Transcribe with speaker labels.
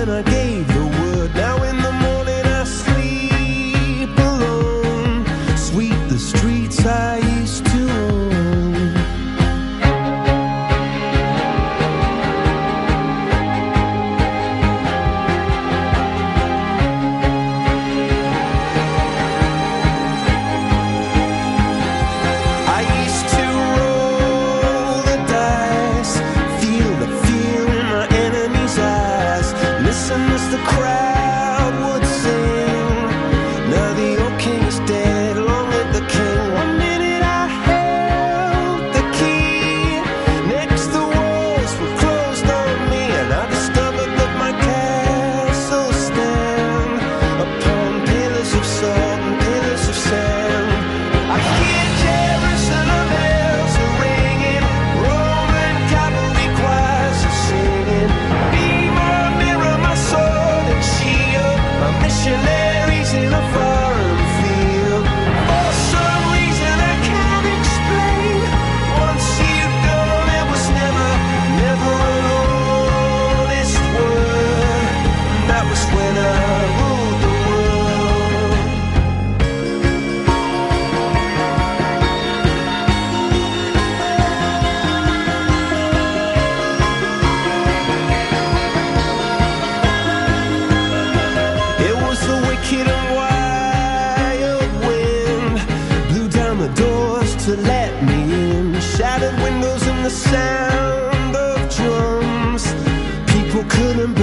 Speaker 1: when I gave the word. Now in the morning I sleep alone. Sweep the streets I used to own. I used to roll the dice, feel the fear in my enemy's eyes, listen as the crowd would sing. Now the old king is dead, long live the king. One minute I held the key, next the walls were closed on me, and I discovered that my castle stand upon pillars of salt and pillars of sand. I hear Jerusalem bells are ringing, Roman cavalry choirs are singing. Be my mirror, my sword and shield, my missionaries in a foreign field. For some reason I can't explain, once you've gone it was never, never an honest word. And that was when I ruled the world. It was the wicked and wild wind, blew down the doors to let me in, shattered windows and the sound of drums. People couldn't